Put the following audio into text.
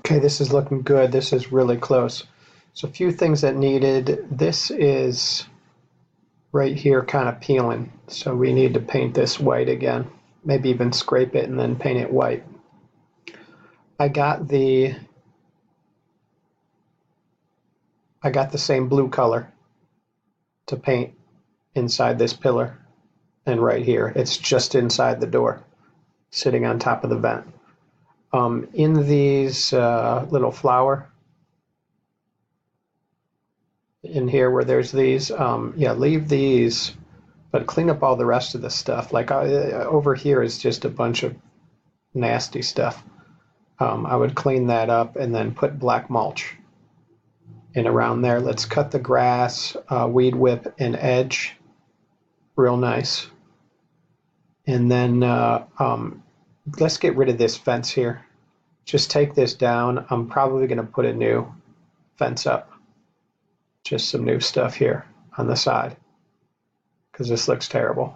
Okay, this is looking good. This is really close. So a few things that needed. This is right here kind of peeling. So we need to paint this white again. Maybe even scrape it and then paint it white. I got the same blue color to paint inside this pillar and right here. It's just inside the door, sitting on top of the vent. In these little flower in here where there's these, yeah, leave these, but clean up all the rest of the stuff. Like over here is just a bunch of nasty stuff. I would clean that up and then put black mulch in around there. Let's cut the grass, weed whip and edge real nice. And then let's get rid of this fence here. Just take this down. I'm probably going to put a new fence up. Just some new stuff here on the side because this looks terrible.